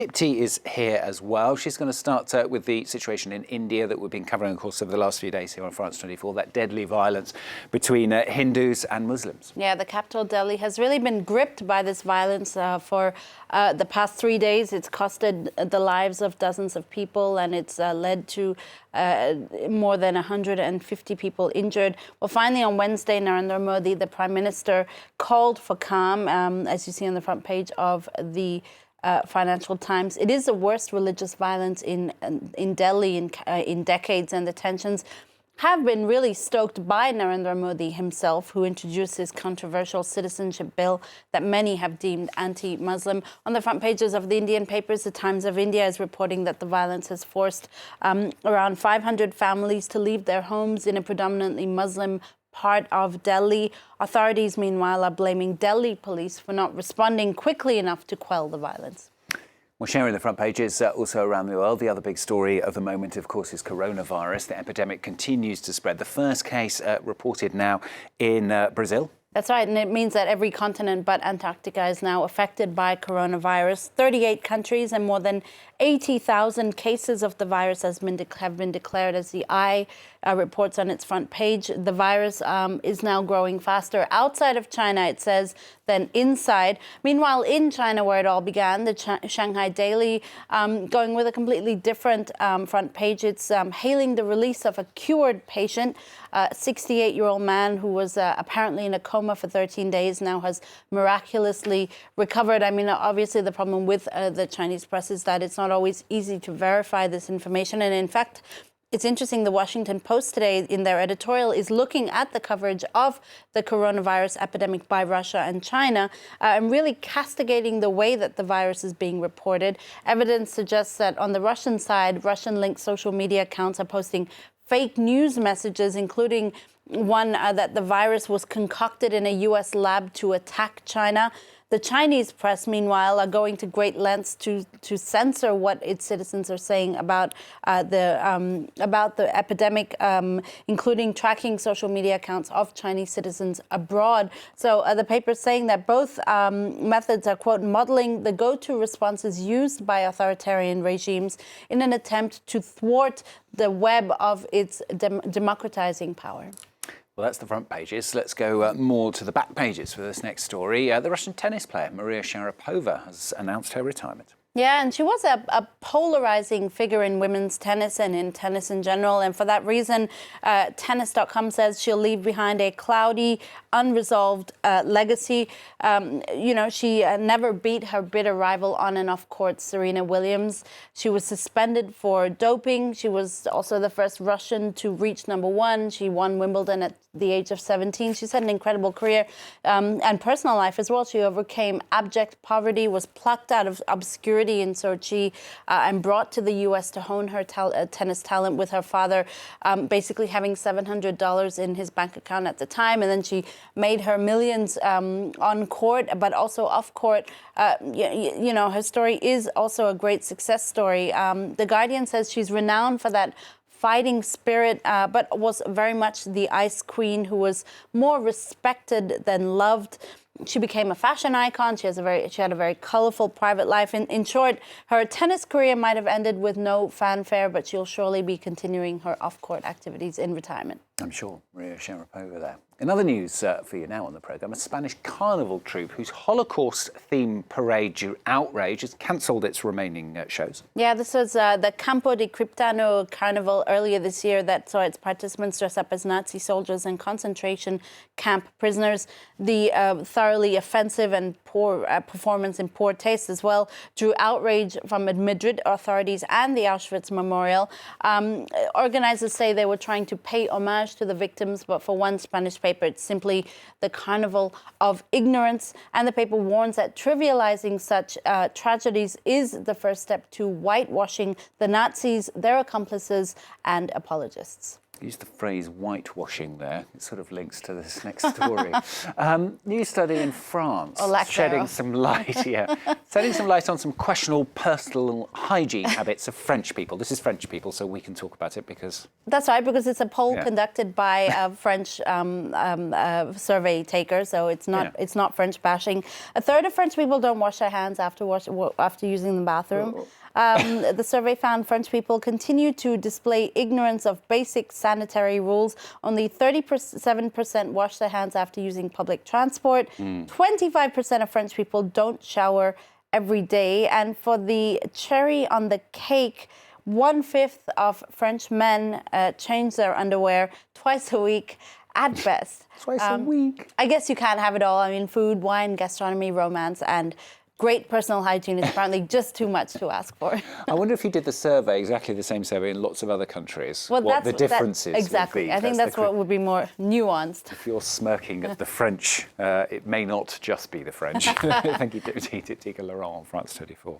Dipti is here as well. She's going to start with the situation in India that we've been covering, of course, over the last few days here on France 24, that deadly violence between Hindus and Muslims. Yeah, the capital, Delhi, has really been gripped by this violence for the past 3 days. It's costed the lives of dozens of people, and it's led to more than 150 people injured. Well, finally, on Wednesday, Narendra Modi, the Prime Minister, called for calm, as you see on the front page of the Financial Times. It is the worst religious violence in Delhi in decades, and the tensions have been really stoked by Narendra Modi himself, who introduced his controversial citizenship bill that many have deemed anti-Muslim. On the front pages of the Indian papers, the Times of India is reporting that the violence has forced around 500 families to leave their homes in a predominantly Muslim part of Delhi. Authorities, meanwhile, are blaming Delhi police for not responding quickly enough to quell the violence. Well, sharing the front pages also around the world. The other big story of the moment, of course, is coronavirus. The epidemic continues to spread. The first case reported now in Brazil. That's right, and it means that every continent but Antarctica is now affected by coronavirus. 38 countries and more than 80,000 cases of the virus have been declared, as the Eye reports on its front page. The virus is now growing faster outside of China, it says, than inside. Meanwhile, in China, where it all began, the Shanghai Daily going with a completely different front page. It's hailing the release of a cured patient, a 68-year-old man who was apparently in a coma for 13 days, now has miraculously recovered. I mean, obviously, the problem with the Chinese press is that it's not always easy to verify this information. And in fact, it's interesting, the Washington Post today in their editorial is looking at the coverage of the coronavirus epidemic by Russia and China and really castigating the way that the virus is being reported. Evidence suggests that on the Russian side, Russian-linked social media accounts are posting fake news messages, including one that the virus was concocted in a U.S. lab to attack China. The Chinese press, meanwhile, are going to great lengths to censor what its citizens are saying about the epidemic, including tracking social media accounts of Chinese citizens abroad. So the paper is saying that both methods are, quote, modeling the go-to responses used by authoritarian regimes in an attempt to thwart the web of its democratizing power. Well, that's the front pages. Let's go more to the back pages for this next story. The Russian tennis player Maria Sharapova has announced her retirement. Yeah, and she was a polarizing figure in women's tennis and in tennis in general. And for that reason, tennis.com says she'll leave behind a cloudy, unresolved legacy. She never beat her bitter rival on and off court, Serena Williams. She was suspended for doping. She was also the first Russian to reach #1. She won Wimbledon at the age of 17. She's had an incredible career and personal life as well. She overcame abject poverty, was plucked out of obscurity in Sochi and brought to the U.S. to hone her tennis talent, with her father basically having $700 in his bank account at the time. And then she made her millions on court, but also off court. Her story is also a great success story. The Guardian says she's renowned for that fighting spirit, but was very much the ice queen who was more respected than loved. She became a fashion icon. She had a very colorful private life. In short, her tennis career might have ended with no fanfare, but she'll surely be continuing her off-court activities in retirement. I'm sure. Maria Sharapova there. In other news for you now on the programme, a Spanish carnival troupe whose Holocaust-themed parade due outrage has cancelled its remaining shows. Yeah, this was the Campo de Criptano carnival earlier this year that saw its participants dress up as Nazi soldiers and concentration camp prisoners. The thoroughly offensive and poor performance in poor taste as well drew outrage from Madrid authorities and the Auschwitz Memorial. Organizers say they were trying to pay homage to the victims, but for one Spanish paper, it's simply the carnival of ignorance. And the paper warns that trivializing such tragedies is the first step to whitewashing the Nazis, their accomplices, and apologists. use the phrase whitewashing there. It sort of links to this next story. New study in France shedding some light, shedding some light on some questionable personal hygiene habits of French people. This is French people, so we can talk about it because... That's right, because it's a poll conducted by French survey takers, so it's not French bashing. A third of French people don't wash their hands after using the bathroom. The survey found French people continue to display ignorance of basic sanitary rules. Only 37% wash their hands after using public transport. 25% of French people don't shower every day. And for the cherry on the cake, 1/5 of French men change their underwear twice a week at best. Twice a week. I guess you can't have it all. I mean, food, wine, gastronomy, romance, and great personal hygiene is apparently just too much to ask for. I wonder if you did the survey, exactly the same survey in lots of other countries, well, what the differences exactly. would be. I think that's what would be more nuanced. If you're smirking at the French, it may not just be the French. Thank you, Tika Laurent, France 24.